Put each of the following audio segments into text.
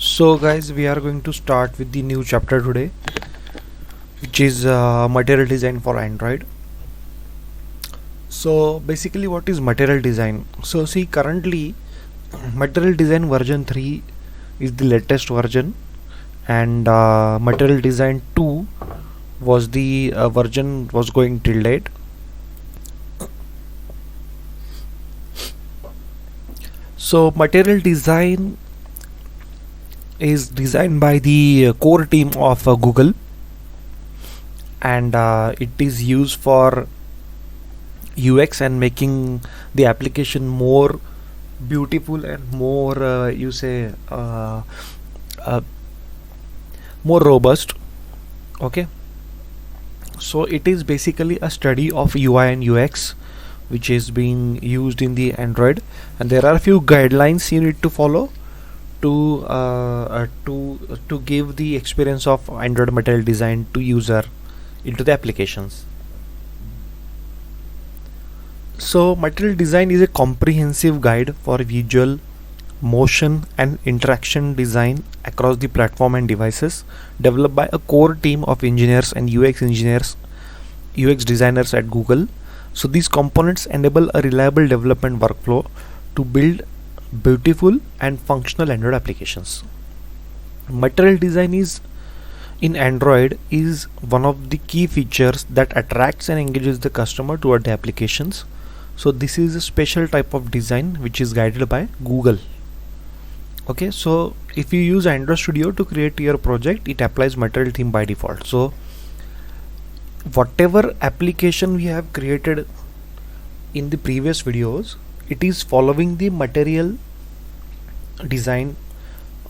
So guys, we are going to start with the new chapter today, which is material design for Android. So basically, what is material design? So see, currently material design version 3 is the latest version, and material design 2 was the version was going till date. So material design is designed by the core team of Google, and it is used for UX and making the application more beautiful and more more robust. Okay, so it is basically a study of UI and UX which is being used in the Android, and there are a few guidelines you need to follow to give the experience of Android material design to user into the applications. So material design is a comprehensive guide for visual, motion and interaction design across the platform and devices, developed by a core team of engineers and UX designers at Google. So these components enable a reliable development workflow to build beautiful and functional Android applications. Material design is in Android is one of the key features that attracts and engages the customer toward the applications. So this is a special type of design which is guided by Google. Okay, so if you use Android Studio to create your project, it applies material theme by default. So whatever application we have created in the previous videos, it is following the material design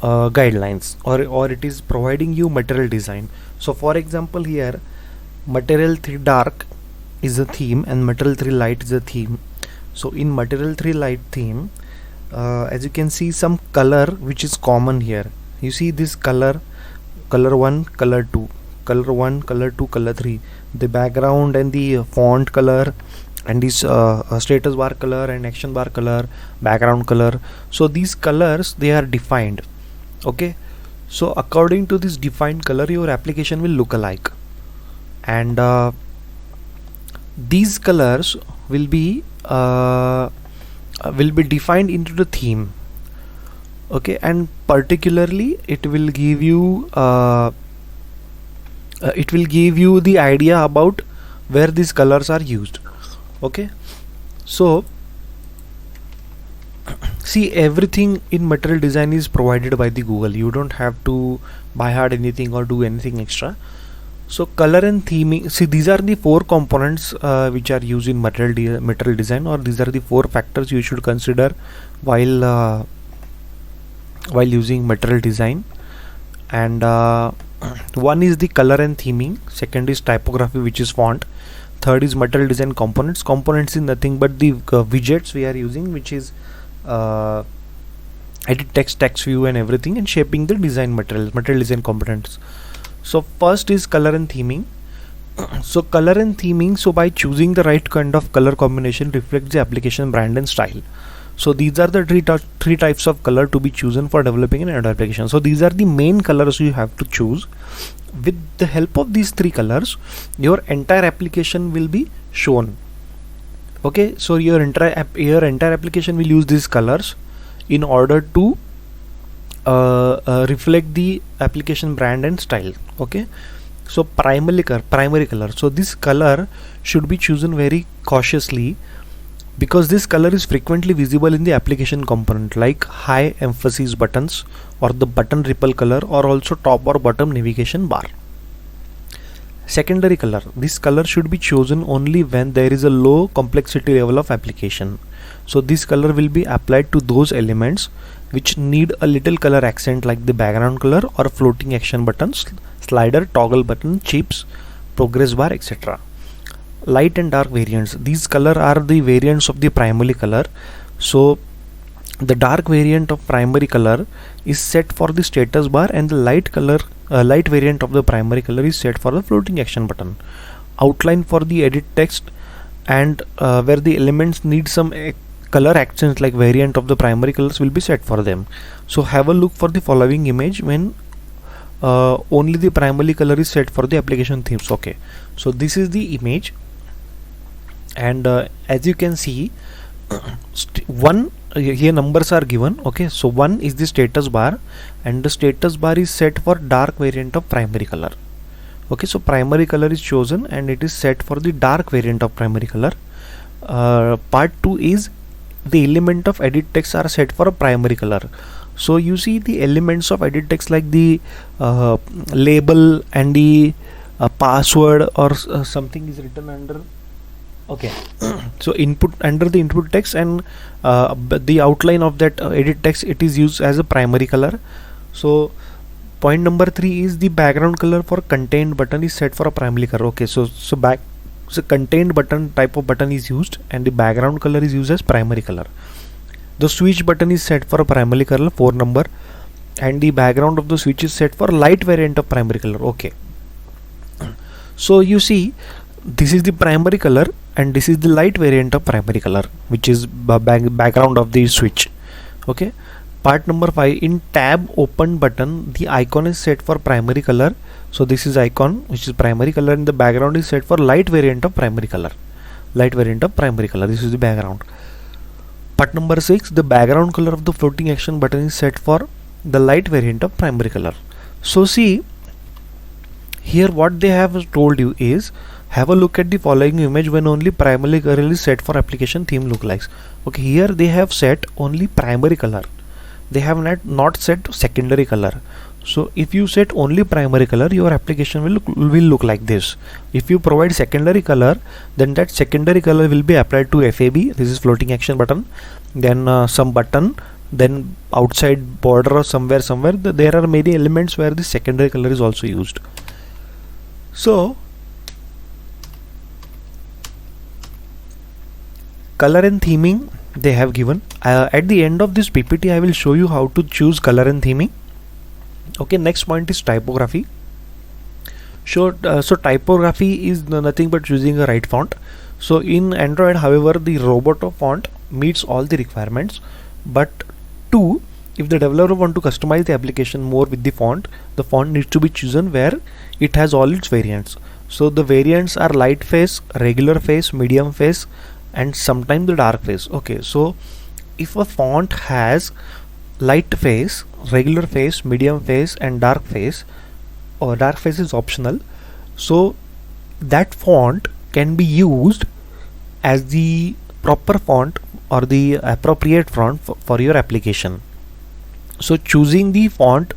guidelines, or it is providing you material design. So for example, here material 3 dark is a theme and material 3 light is a theme. So in material 3 light theme, as you can see, some color which is common here. You see this color 1, color 2, color 1, color 2, color 3, the background and the font color, and this status bar color and action bar color, background color. So these colors, they are defined. Okay, so according to this defined color, your application will look alike, and these colors will be defined into the theme. Okay, and particularly it will give you the idea about where these colors are used. Okay, so see, everything in material design is provided by the Google. You don't have to buy hard anything or do anything extra. So color and theming, see, these are the 4 components which are used in material design, or these are the 4 factors you should consider while using material design. And one is the color and theming, second is typography, which is font, third is material design components. Components is nothing but the widgets we are using, which is edit text view and everything, and shaping the design material design components. So first is color and theming. So color and theming, so by choosing the right kind of color combination reflects the application brand and style. So these are the three types of color to be chosen for developing an Android application. So these are the main colors you have to choose. With the help of these 3 colors, your entire application will be shown. Okay, so your entire application will use these colors in order to reflect the application brand and style. Okay, so primary color. So this color should be chosen very cautiously, because this color is frequently visible in the application component, like high emphasis buttons or the button ripple color, or also top or bottom navigation bar. Secondary color. This color should be chosen only when there is a low complexity level of application. So this color will be applied to those elements which need a little color accent, like the background color or floating action buttons, slider, toggle button, chips, progress bar, etc. Light and dark variants. These color are the variants of the primary color. So the dark variant of primary color is set for the status bar, and the light variant of the primary color is set for the floating action button. Outline for the edit text, and where the elements need some color accents like variant of the primary colors will be set for them. So have a look for the following image when only the primary color is set for the application themes. Okay, so this is the image, and as you can see, one here numbers are given. Okay, so 1 is the status bar, and the status bar is set for dark variant of primary color. Okay, so primary color is chosen and it is set for the dark variant of primary color. Part 2 is the element of edit text are set for a primary color. So you see the elements of edit text like the label and the password or something is written under. Okay, so input under the input text, and the outline of that edit text, it is used as a primary color. So point number 3 is the background color for contained button is set for a primary color. Okay, so contained button type of button is used and the background color is used as primary color. The switch button is set for a primary color 4 number, and the background of the switch is set for light variant of primary color. Okay, so you see this is the primary color and this is the light variant of primary color, which is background of the switch. Okay, part number 5, in tab open button the icon is set for primary color. So this is icon which is primary color, and the background is set for light variant of primary color. Light variant of primary color, this is the background. Part number 6, the background color of the floating action button is set for the light variant of primary color. So see here what they have told you is, have a look at the following image when only primary color is set for application theme lookalikes. Okay, here they have set only primary color, they have not set secondary color. So if you set only primary color, your application will look like this. If you provide secondary color, then that secondary color will be applied to FAB, this is floating action button, then some button, then outside border or somewhere there are many elements where the secondary color is also used. So color and theming they have given. At the end of this PPT I will show you how to choose color and theming. Okay, next point is typography. So typography is nothing but choosing a right font. So in Android, however, the Roboto font meets all the requirements, but if the developer want to customize the application more with the font needs to be chosen where it has all its variants. So the variants are light face, regular face, medium face, and sometimes the dark face. Okay, so if a font has light face, regular face, medium face, and dark face, or dark face is optional, so that font can be used as the proper font or the appropriate font for your application. So choosing the font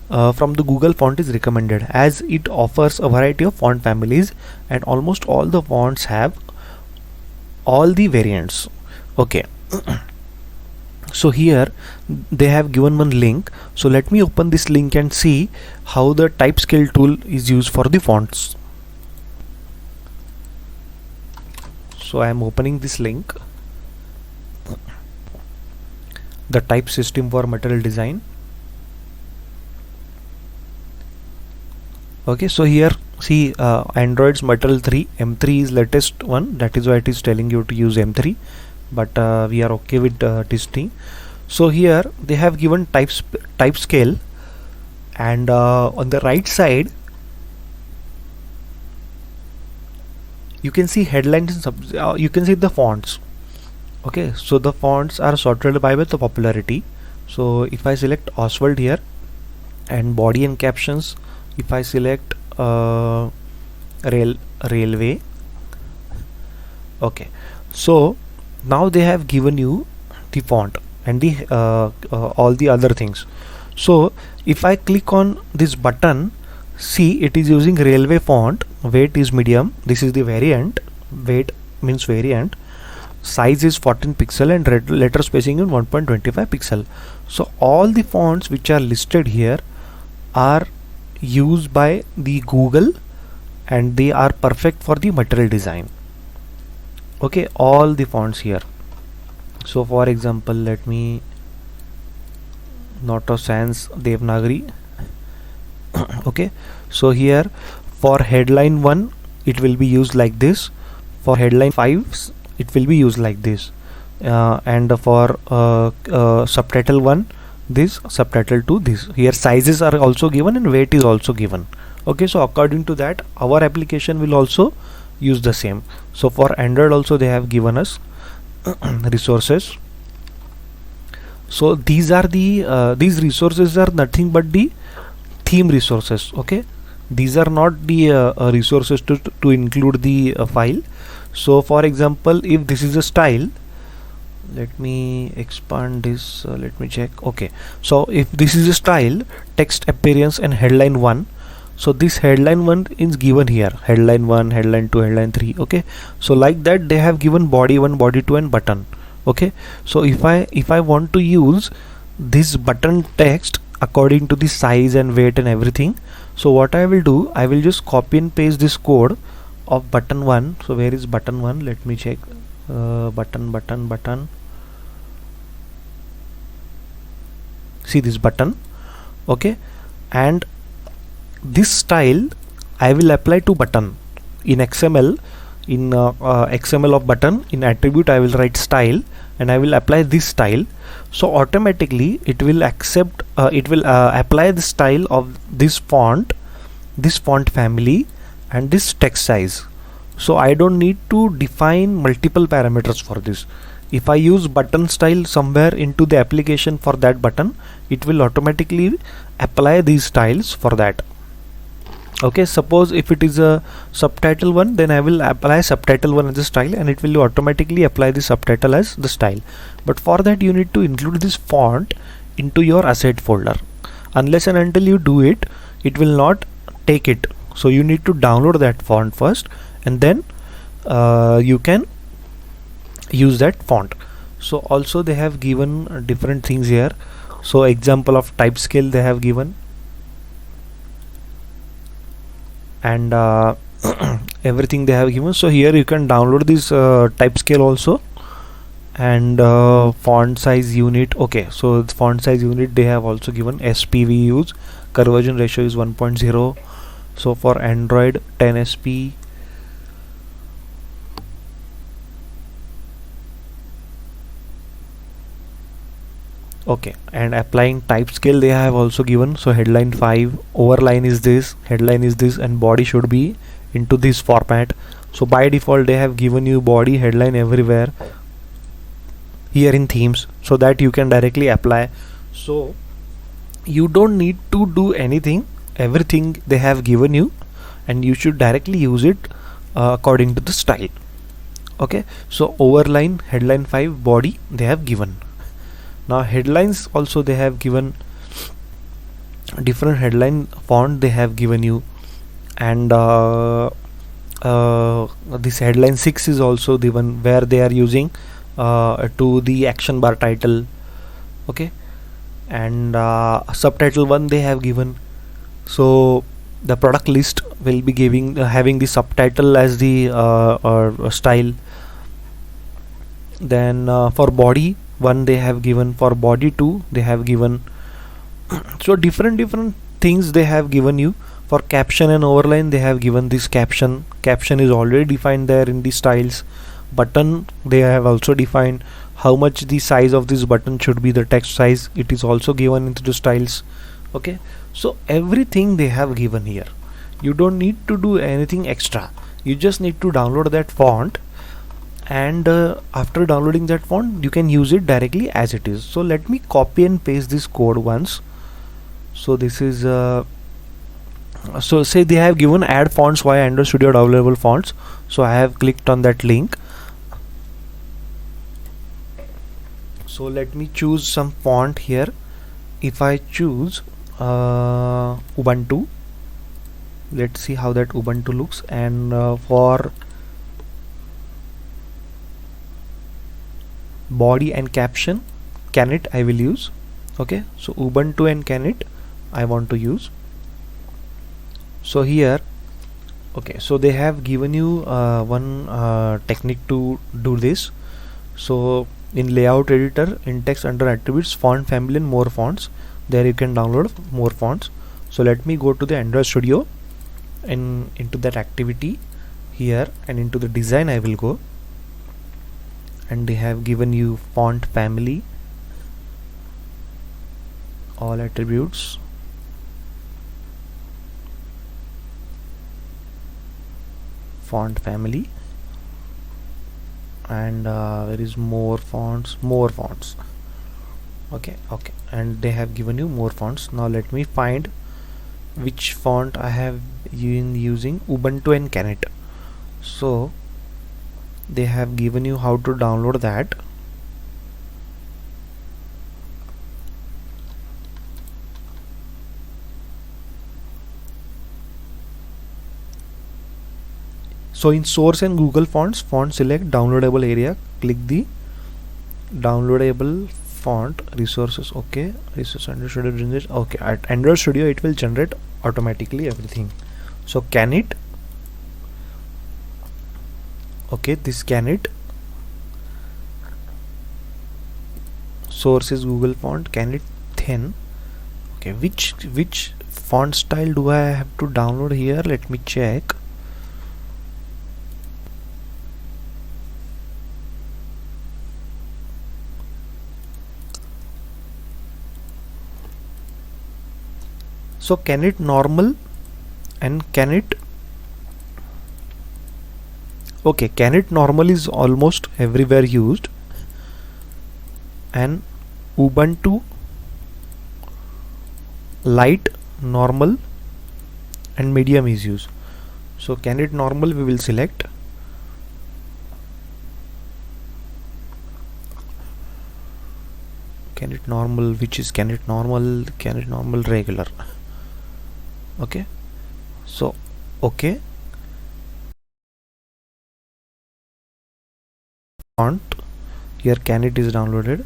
from the Google font is recommended, as it offers a variety of font families and almost all the fonts have all the variants. Okay. So here they have given one link, so let me open this link and see how the type scale tool is used for the fonts. So I am opening this link, the type system for material design. Okay, so here see Android's Material 3 M3 is latest one, that is why it is telling you to use M3, but we are okay with testing. So here they have given type scale, and on the right side you can see headlines and you can see the fonts. Okay, so the fonts are sorted by the popularity. So if I select Oswald here, and body and captions, if I select railway. Okay, so now they have given you the font and the all the other things. So if I click on this button, see it is using railway font, weight is medium, this is the variant, weight means variant, size is 14 pixel, and letter spacing in 1.25 pixel. So all the fonts which are listed here are used by the Google and they are perfect for the material design. Okay, all the fonts here. So for example, let me Noto Sans Devanagari. Okay, so here for headline 1 it will be used like this, for headline 5 it will be used like this, and for subtitle 1 this, subtitle 2 this. Here sizes are also given and weight is also given. Okay, so according to that our application will also use the same. So for Android also they have given us resources. So these are the these resources are nothing but the theme resources. Okay, these are not the resources to include the file. So for example, if this is a style, let me expand this, let me check. Okay, so if this is a style, text appearance and headline 1, so this headline 1 is given here, headline 1, headline 2, headline 3. Okay, so like that they have given body 1, body 2 and button. Okay, so if I want to use this button text according to the size and weight and everything, so what I will do, I will just copy and paste this code of button 1. So where is button 1? Let me check. Button, see this button. Okay, and this style I will apply to button in XML. In XML of button, in attribute I will write style and I will apply this style. So automatically it will accept, it will apply the style of this font family and this text size. So I don't need to define multiple parameters for this. If I use button style somewhere into the application for that button, it will automatically apply these styles for that. Okay, suppose if it is a subtitle 1, then I will apply subtitle 1 as a style and it will automatically apply the subtitle as the style. But for that you need to include this font into your asset folder. Unless and until you do it, it will not take it. So you need to download that font first and then you can use that font. So also they have given different things here. So example of type scale they have given, and everything they have given. So here you can download this type scale also, and font size unit. Okay, so the font size unit they have also given. SPV use, conversion ratio is 1.0. so for Android 10 SP. Okay, and applying type scale they have also given. So headline 5, overline is this, headline is this, and body should be into this format. So by default they have given you body, headline everywhere here in themes, so that you can directly apply. So you don't need to do anything, everything they have given you, and you should directly use it according to the style. Okay, so overline, headline 5, body they have given. Now headlines also they have given different headline font they have given you, and this headline 6 is also the one where they are using to the action bar title. Okay, and subtitle 1 they have given. So the product list will be giving having the subtitle as the style. Then for body 1 they have given, for body 2 they have given. So different things they have given you. For caption and overline they have given this caption is already defined there in the styles. Button they have also defined how much the size of this button should be, the text size, it is also given into the styles. Okay, so everything they have given here. You don't need to do anything extra, you just need to download that font, and after downloading that font you can use it directly as it is. So let me copy and paste this code once. So this is so say they have given add fonts via Android Studio downloadable fonts. So I have clicked on that link. So let me choose some font here. If I choose Ubuntu, let's see how that Ubuntu looks. And for body and caption, Canet I will use. Okay, so Ubuntu and Canet I want to use. So here, okay, so they have given you one technique to do this. So in layout editor, in text under attributes, font family and more fonts, there you can download more fonts. So let me go to the Android Studio and into that activity here, and into the design I will go, and they have given you font family, all attributes, font family, and there is more fonts, okay, and they have given you more fonts. Now let me find which font I have been using, Ubuntu and Canet. So they have given you how to download that. So in source and Google Fonts, font select downloadable area, click the downloadable font resources. Okay, resource Android Studio generate. Okay, at Android Studio it will generate automatically everything. So Canet, okay, this Canet, source is Google Font, Canet thin. Okay, which font style do I have to download here? Let me check. So Canet normal and Canet, okay, Canet normal is almost everywhere used, and Ubuntu light, normal and medium is used. So Canet normal we will select. Canet normal, which is Canet normal regular. Okay, so okay, font, here Canet is downloaded,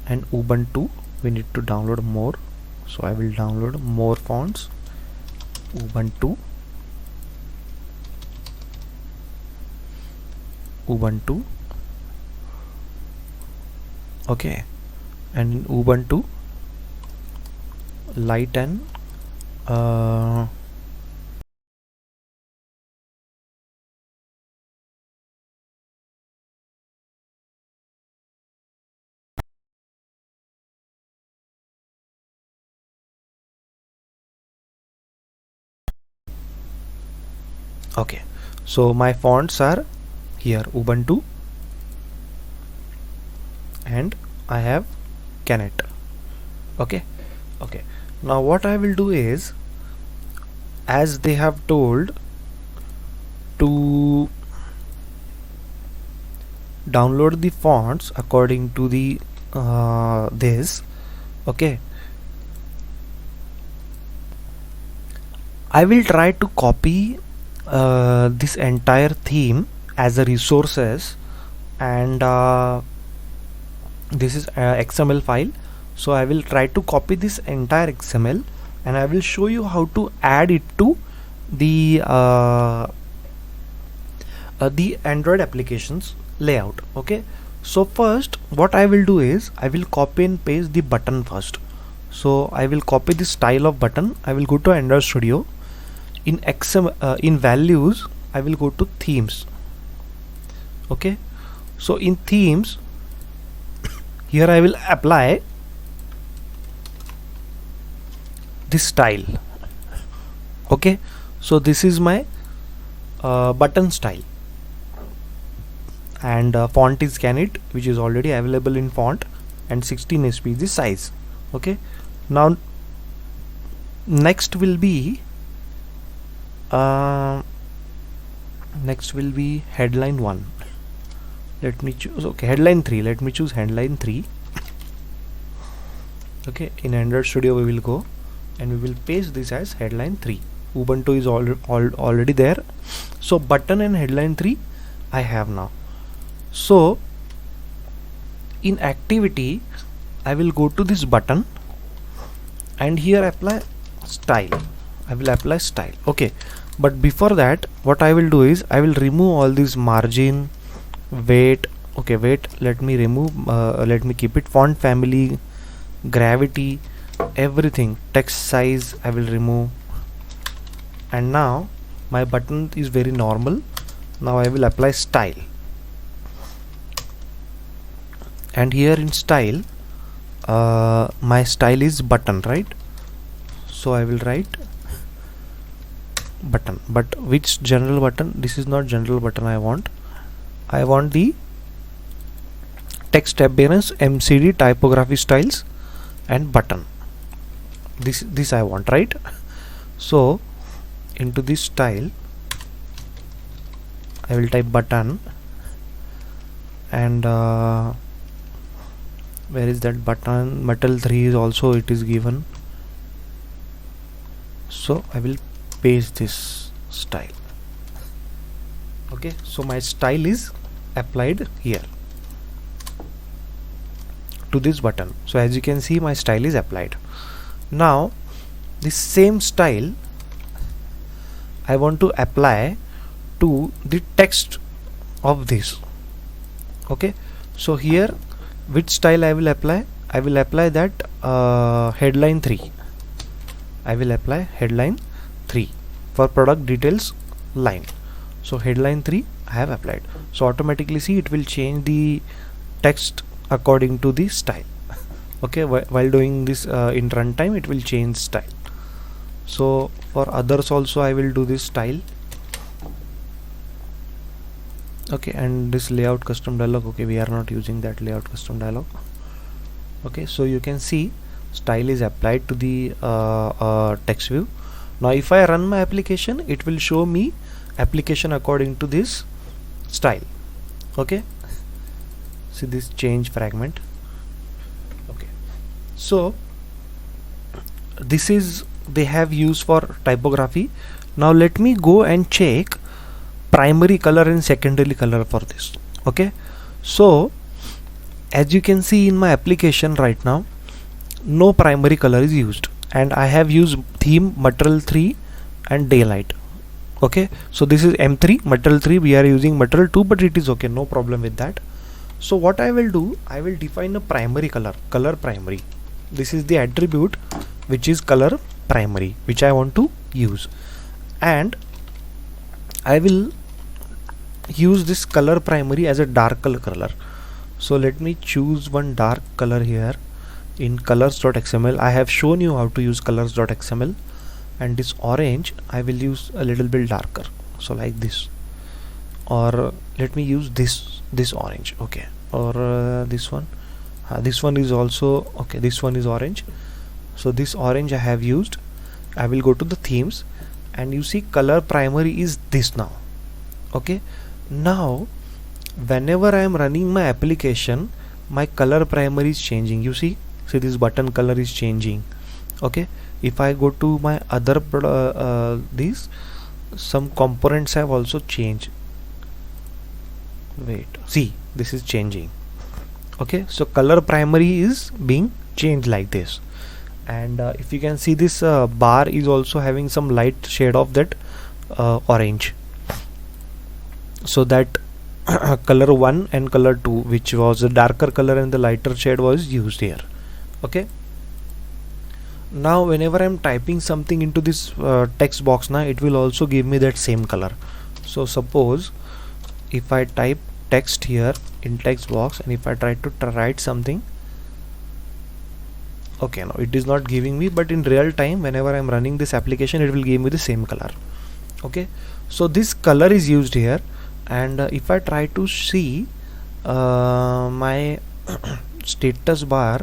and Ubuntu we need to download more. So I will download more fonts, Ubuntu, okay, and in Ubuntu light and okay, so my fonts are here Ubuntu, and I have Canet. Okay, now what I will do is, as they have told to download the fonts according to the this, okay, I will try to copy this entire theme as a resources, and this is XML file. So I will try to copy this entire XML, and I will show you how to add it to the Android applications layout. Okay, so first what I will do is I will copy and paste the button first. So I will copy the style of button. I will go to Android Studio. In XML in values I will go to themes. Okay, so in themes here I will apply this style. Okay, so this is my button style, and font is Canet, which is already available in font, and 16 sp is the size. Okay, now next will be headline 1. Let me choose, okay, headline 3. Let me choose headline 3. Okay, in Android Studio we will go and we will paste this as headline 3. Ubuntu is already there. So button and headline 3 I have now. So in activity I will go to this button, and here apply style. I will apply style. Okay, but before that what I will do is I will remove all these margin, weight. Okay, weight let me remove, let me keep it. Font family, gravity, everything, text size I will remove, and now my button is very normal. Now I will apply style. and here in style, my style is button, right? So I will write button, but which general button? This is not general button I want the text appearance, MCD, typography styles and button. This I want, right? So into this style I will type button, and where is that button? Metal 3 is also, it is given, so I will paste this style. Okay, so my style is applied here to this button. So as you can see, my style is applied. Now this same style I want to apply to the text of this. Okay, so here which style I will apply? I will apply that headline 3. I will apply headline 3 for product details line. So headline 3 I have applied. So automatically see it will change the text according to the style. Okay, while doing this in runtime it will change style. So for others also I will do this style. Okay, and this layout custom dialog, okay, we are not using that layout custom dialog. Okay, so you can see style is applied to the text view. Now if I run my application, it will show me application according to this style. Okay, see this change fragment. Okay, so this is they have used for typography. Now let me go and check primary color and secondary color for this. Okay, so as you can see in my application right now, no primary color is used, and I have used theme, material 3 and daylight. Okay, so this is M3, material 3, we are using material 2, but it is okay, no problem with that. So what I will do, I will define a primary color, color primary. This is the attribute which is color primary, which I want to use, and I will use this color primary as a dark color. So let me choose one dark color here in colors.xml. I have shown you how to use colors.xml, and this orange I will use a little bit darker, so like this, or let me use this orange. Okay, or this one is also okay, this one is orange. So this orange I have used. I will go to the themes, and you see color primary is this now. Okay, now whenever I am running my application, my color primary is changing. You see this button color is changing. Okay, if I go to my other these, some components have also changed. Wait, see, this is changing. Okay, so color primary is being changed like this, and if you can see this bar is also having some light shade of that orange, so that color 1 and color 2, which was a darker color and the lighter shade, was used here. Okay, now whenever I am typing something into this text box, now it will also give me that same color. So suppose if I type text here in text box, and if I try to write something, okay, now it is not giving me, but in real time whenever I am running this application, it will give me the same color. Okay, so this color is used here, and if I try to see my status bar,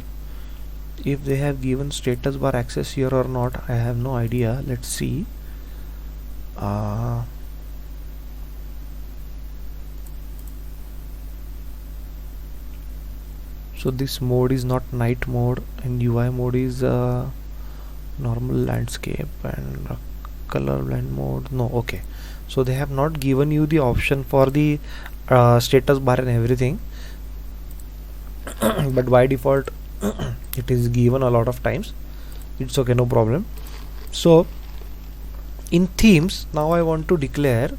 if they have given status bar access here or not, I have no idea. Let's see. So this mode is not night mode, and UI mode is normal landscape, and color blend mode, no. Okay, so they have not given you the option for the status bar and everything, but by default it is given a lot of times. It's okay, no problem. So in themes, now I want to declare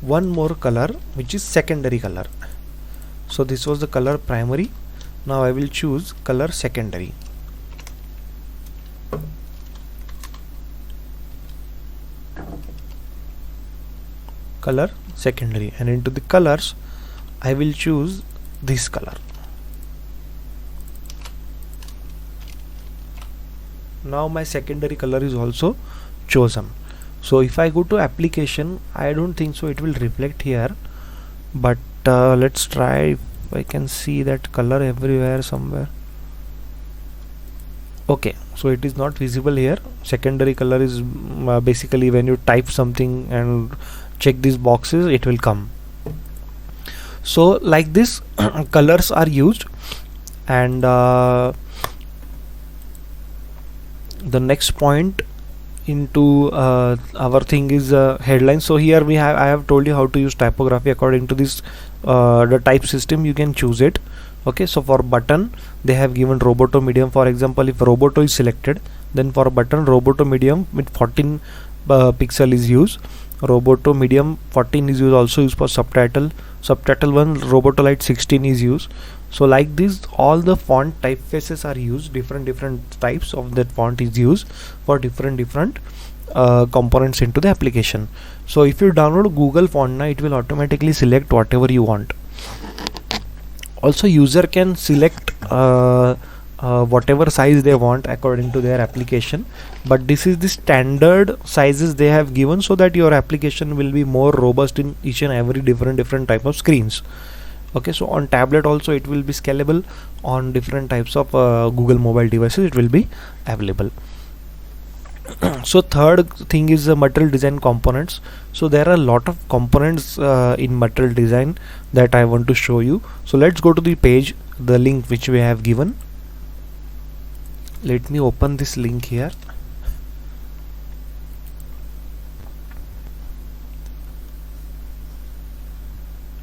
one more color, which is secondary color. So this was the color primary. Now I will choose color secondary. Color secondary, and into the colors I will choose this color. now my secondary color is also chosen. So if I go to application, I don't think so it will reflect here, but let's try if I can see that color everywhere somewhere. Okay, so it is not visible here. Secondary color is basically when you type something and check these boxes, it will come. So like this colors are used. And the next point into our thing is headline. So here I have told you how to use typography according to this the type system. You can choose it. Okay, so for button they have given Roboto medium. For example, if Roboto is selected, then for button Roboto medium with 14 pixel is used. Roboto medium 14 is used, also used for subtitle 1. Roboto light 16 is used. So like this, all the font typefaces are used. Different types of that font is used for different components into the application. So if you download Google Font now, it will automatically select whatever you want. Also user can select whatever size they want according to their application, but this is the standard sizes they have given, so that your application will be more robust in each and every different type of screens. Okay, so on tablet also it will be scalable. On different types of Google mobile devices it will be available. So third thing is the material design components. So there are a lot of components in material design that I want to show you. So let's go to the page, the link which we have given. Let me open this link here.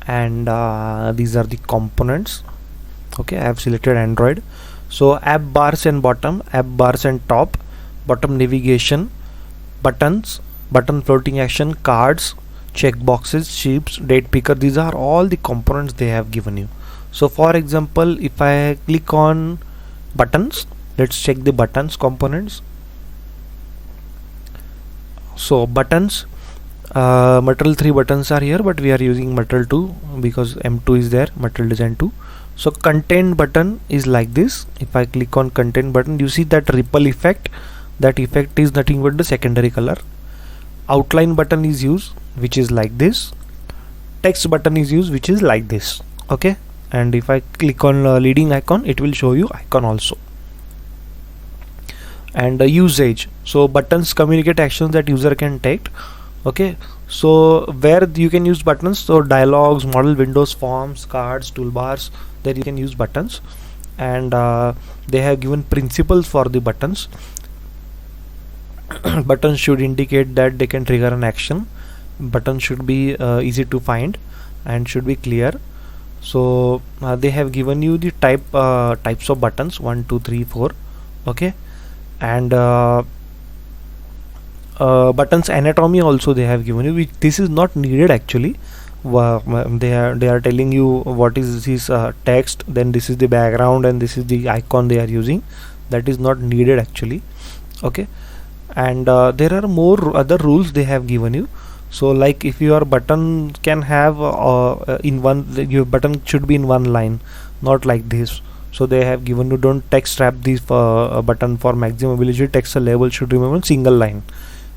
And these are the components. Okay, I have selected Android. So app bars and bottom, app bars and top, bottom navigation, buttons, button floating action, cards, check boxes, sheets, date picker. These are all the components they have given you. So for example, if I click on buttons, let's check the buttons components. So buttons, material 3 buttons are here, but we are using material 2 because M2 is there, material design 2. So content button is like this. If I click on content button, you see that ripple effect. That effect is nothing but the secondary color. Outline button is used, which is like this. Text button is used, which is like this. Okay, and if I click on leading icon, it will show you icon also. And usage, so buttons communicate actions that user can take. Okay, so where you can use buttons, so dialogues, model windows, forms, cards, toolbars, there you can use buttons. And they have given principles for the buttons. Buttons should indicate that they can trigger an action. Buttons should be easy to find and should be clear. So they have given you the types of buttons, 1 2 3 4. Okay, and buttons anatomy also they have given you, which this is not needed actually. They are telling you what is this text, then this is the background, and this is the icon they are using. That is not needed actually. Okay, and there are more other rules they have given you. So like if your button can have in one, your button should be in one line, not like this. So they have given you, don't text wrap this button for maximum visibility. Text label should remain on single line.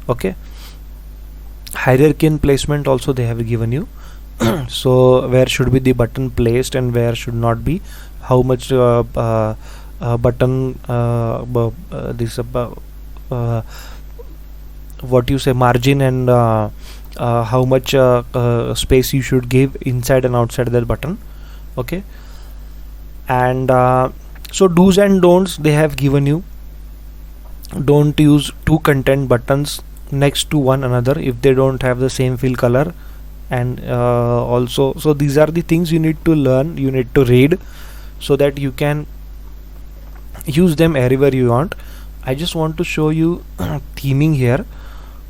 Okay, hierarchy and placement also they have given you. So where should be the button placed and where should not be, how much button this what you say margin, and how much space you should give inside and outside that button. Okay, and so do's and don'ts they have given you. Don't use two content buttons next to one another if they don't have the same fill color. And also, so these are the things you need to learn, you need to read, so that you can use them everywhere you want. I just want to show you theming here.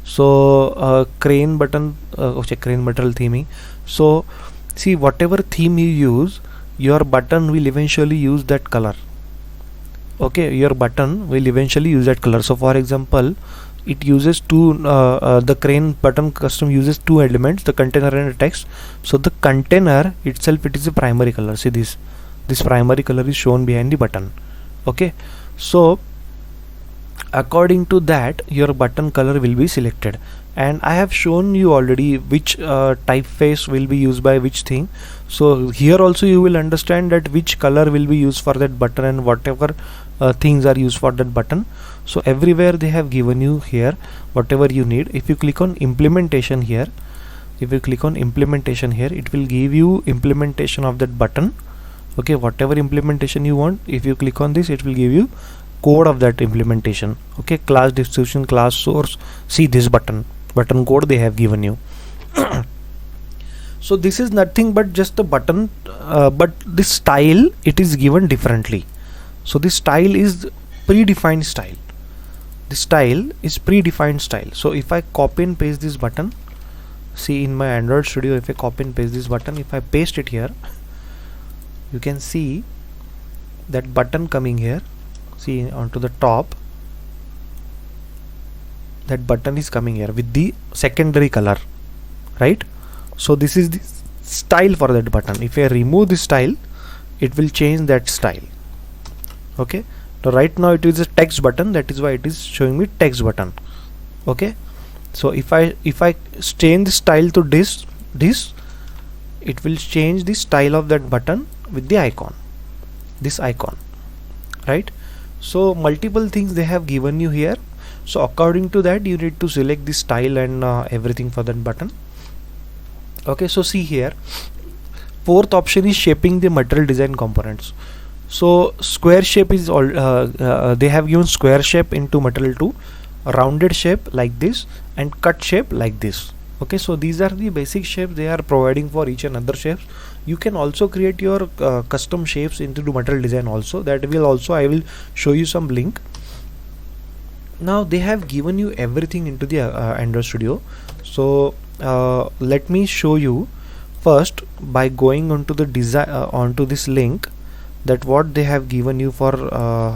So crane button, crane material theming. So see, whatever theme you use, your button will eventually use that color. Okay, your button will eventually use that color. So for example, it uses two the crane button custom uses two elements, the container and the text. So the container itself, it is a primary color. See, this primary color is shown behind the button. Okay, so according to that your button color will be selected. And I have shown you already which typeface will be used by which thing. So here also you will understand that which color will be used for that button and whatever things are used for that button. So everywhere they have given you here whatever you need. If you click on implementation here, it will give you implementation of that button. Okay, whatever implementation you want, if you click on this, it will give you code of that implementation. Okay, class description, class source. See this button code they have given you. So this is nothing but just a button, but this style it is given differently. So this style is predefined style. This style is predefined style. So if I copy and paste this button, see in my Android Studio, if I copy and paste this button, if I paste it here, you can see that button coming here. See onto the top, that button is coming here with the secondary color, right? So this is the style for that button. If I remove this style, it will change that style. Okay, so right now it is a text button, that is why it is showing me text button. Okay, so if I change the style to this, it will change the style of that button with the icon, this icon, right? So multiple things they have given you here. So according to that you need to select the style and everything for that button. Okay, so see here, fourth option is shaping the material design components. So square shape is all they have given square shape into material 2, rounded shape like this, and cut shape like this. Okay, so these are the basic shapes they are providing for each and other shapes. You can also create your custom shapes into the material design also. That will also I will show you some link. Now they have given you everything into the Android Studio. So let me show you first by going onto the design onto this link, that what they have given you for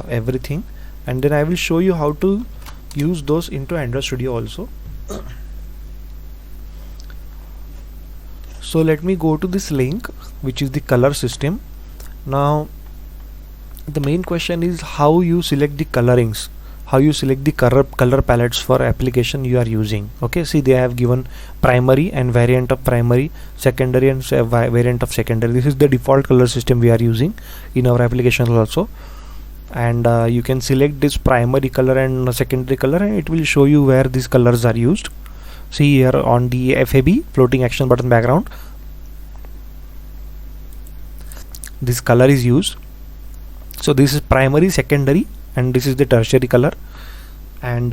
everything, and then I will show you how to use those into Android Studio also. So let me go to this link, which is the color system. Now the main question is how you select the colorings, how you select the color palettes for application you are using. Okay, see they have given primary and variant of primary, secondary and variant of secondary. This is the default color system we are using in our applications also. And you can select this primary color and secondary color, and it will show you where these colors are used. See here on the FAB, floating action button background, this color is used. So this is primary, secondary, and this is the tertiary color. And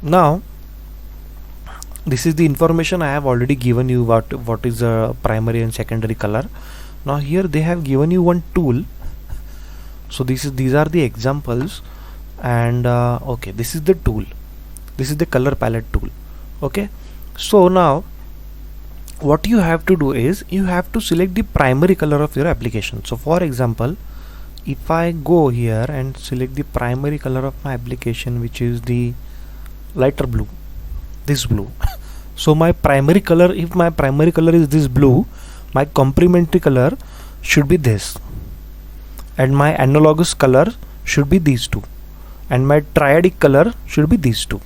now this is the information I have already given you about what is the primary and secondary color. Now here they have given you one tool. So these are the examples, and okay, this is the tool, this is the color palette tool. Okay, so now what you have to do is you have to select the primary color of your application. So for example, if I go here and select the primary color of my application, which is the lighter blue, this blue. So my primary color, if my primary color is this blue, my complementary color should be this, and my analogous color should be these two, and my triadic color should be these two.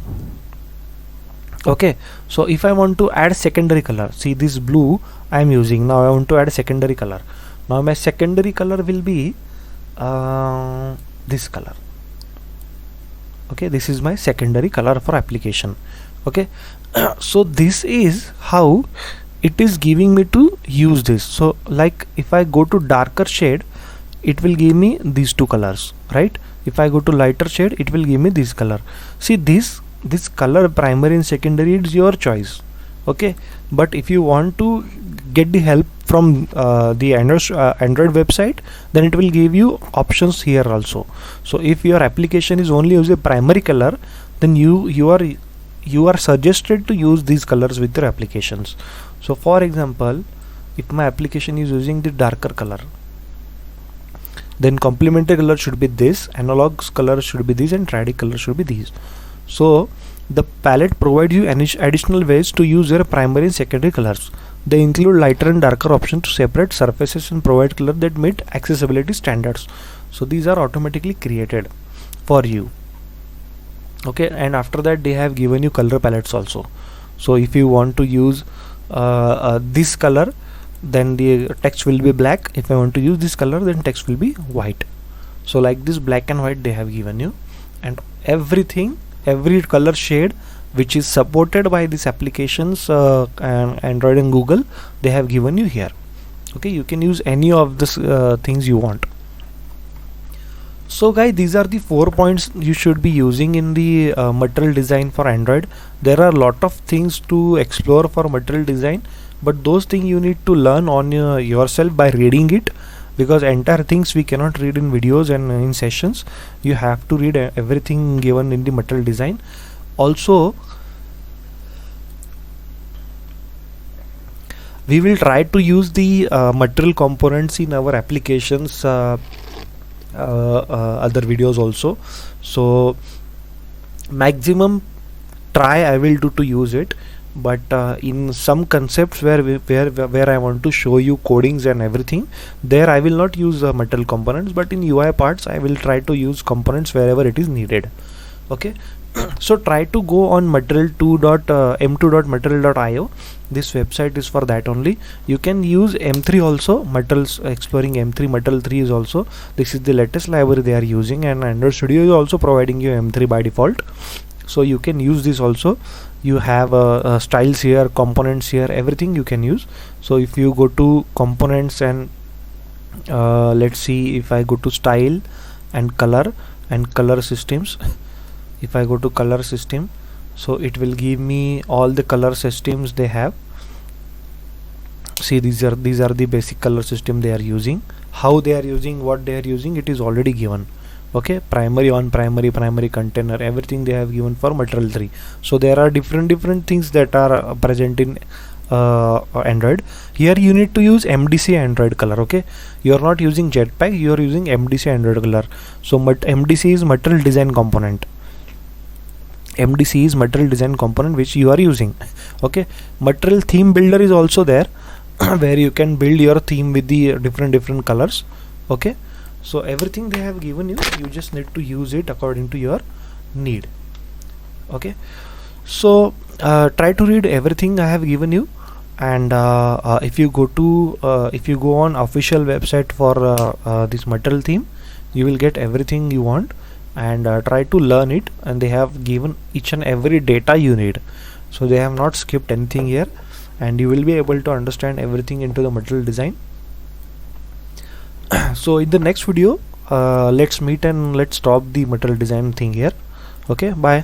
Okay, so if I want to add secondary color, see this blue I am using. Now I want to add secondary color. Now my secondary color will be this color. Okay, this is my secondary color for application. Okay, so this is how it is giving me to use this. So like if I go to darker shade, it will give me these two colors, right? If I go to lighter shade, it will give me this color. See this color, primary and secondary, it's your choice. Okay, but if you want to get the help from the Android website, then it will give you options here also. So if your application is only use a primary color, then you are suggested to use these colors with your applications. So for example, if my application is using the darker color, then complementary color should be this, analog color should be this, and triadic color should be these. So the palette provides you additional ways to use your primary and secondary colors. They include lighter and darker options to separate surfaces and provide color that meet accessibility standards. So these are automatically created for you. Okay, and after that they have given you color palettes also. So if you want to use this color, then the text will be black. If I want to use this color, then text will be white. So like this, black and white they have given you, and everything, every color shade which is supported by these applications and Android and Google, they have given you here. Okay, you can use any of this things you want. So guys, these are the 4 points you should be using in the material design for Android. There are a lot of things to explore for material design, but those things you need to learn on yourself by reading it, because entire things we cannot read in videos and in sessions. You have to read everything given in the material design. Also, we will try to use the material components in our applications other videos also. So maximum try I will do to use it, but in some concepts where I want to show you codings and everything, there I will not use material components, but in UI parts I will try to use components wherever it is needed. Okay. So try to go on material2.m2.material.io. This website is for that only. You can use M3 also, materials exploring M3. Material 3 is also, this is the latest library they are using, and Android Studio is also providing you M3 by default, so you can use this also. You have styles here, components here, everything you can use. So if you go to components and let's see, if I go to style and color systems, if I go to color system, so it will give me all the color systems they have. See, these are the basic color system they are using. How they are using, what they are using, it is already given. Okay, primary, on primary, primary container, everything they have given for material 3. So there are different things that are present in Android. Here you need to use MDC Android color. Okay, you are not using Jetpack, you are using MDC Android color. So MDC is material design component. MDC is material design component which you are using. Okay, material theme builder is also there where you can build your theme with the different colors. Okay, so everything they have given you, you just need to use it according to your need. Okay, so try to read everything I have given you, and if you go on official website for this material theme, you will get everything you want, and try to learn it, and they have given each and every data you need, so they have not skipped anything here, and you will be able to understand everything into the material design. So in the next video let's meet and let's stop the material design thing here. Okay, bye.